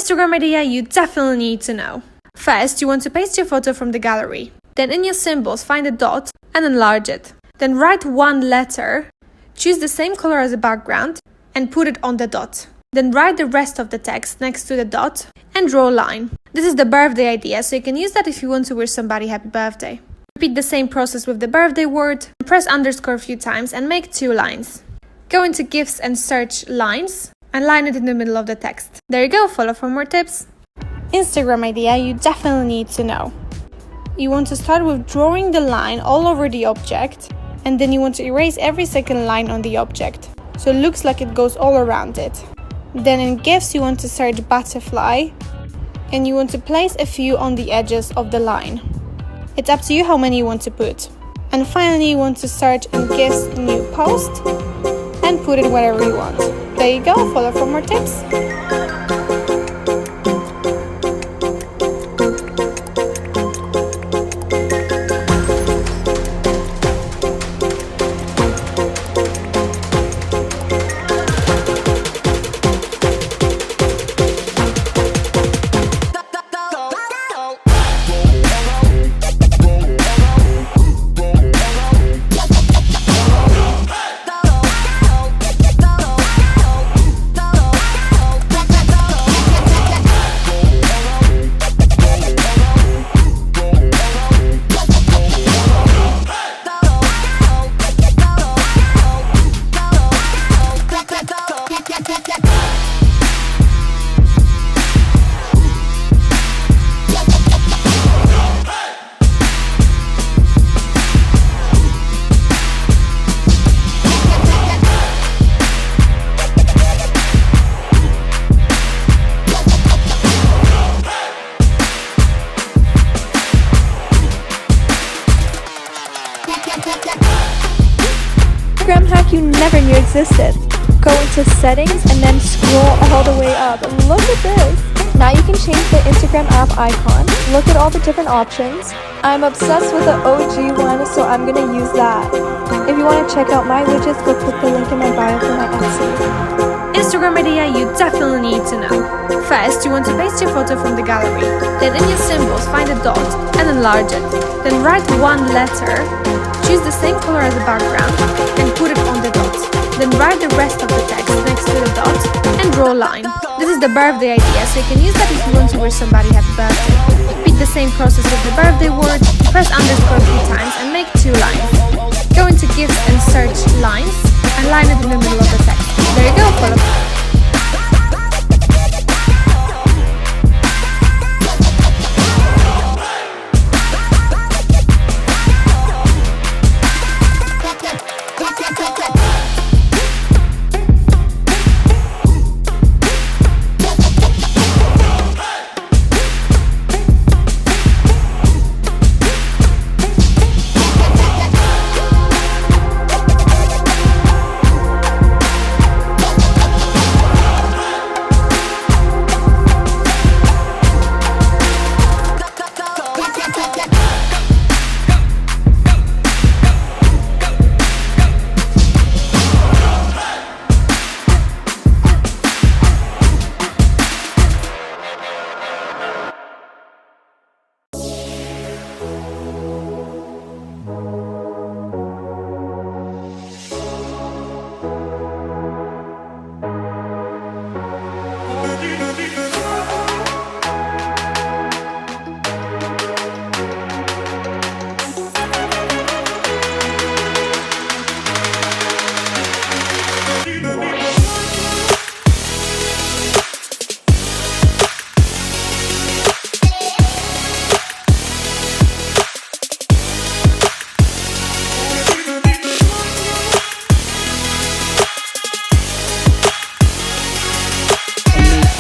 Instagram idea you definitely need to know. First, you want to paste your photo from the gallery. Then in your symbols, find a dot and enlarge it. Then write one letter, choose the same color as the background and put it on the dot. Then write the rest of the text next to the dot and draw a line. This is the birthday idea, so you can use that if you want to wish somebody happy birthday. Repeat the same process with the birthday word, press underscore a few times and make 2 lines. Go into gifts and search lines and line it in the middle of the text. There you go, follow for more tips. Instagram idea you definitely need to know. You want to start with drawing the line all over the object, and then you want to erase every second line on the object, so it looks like it goes all around it. Then in gifts you want to search butterfly, and you want to place a few on the edges of the line. It's up to you how many you want to put. And finally you want to search in gifts new post and put it wherever you want. There you go, follow for more tips. Instagram hack you never knew existed. Go into settings and then scroll all the way up. Look at this! Now you can change the Instagram app icon. Look at all the different options. I'm obsessed with the OG one, so I'm gonna use that. If you want to check out my widgets, go click the link in my bio for my Etsy. Instagram idea you definitely need to know. First, you want to paste your photo from the gallery. Then in your symbols, find a dot and enlarge it. Then write one letter, choose the same color as the background and put it on the dot. Then write the rest of the text next to the dot and draw a line. This is the birthday idea, so you can use that if you want to wish somebody happy birthday. Repeat the same process with the birthday word, press underscore a few times and make 2 lines. Go into gifts and search lines and line it in the middle of the text. There you go, follow.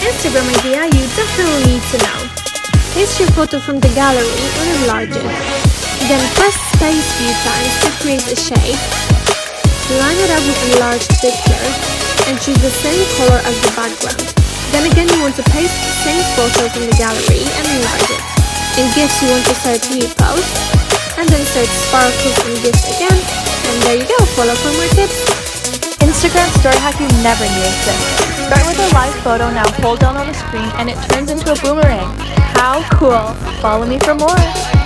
Instagram idea you definitely need to know. Paste your photo from the gallery and enlarge it. Then press space a few times to create a shape. Line it up with enlarged picture and choose the same color as the background. Then again you want to paste the same photo from the gallery and enlarge it. In gifts you want to search new post and then search sparkles in gifts again, and there you go, follow for more tips. Instagram story hack you never knew existed. Start with a live photo, now hold down on the screen and it turns into a boomerang. How cool! Follow me for more!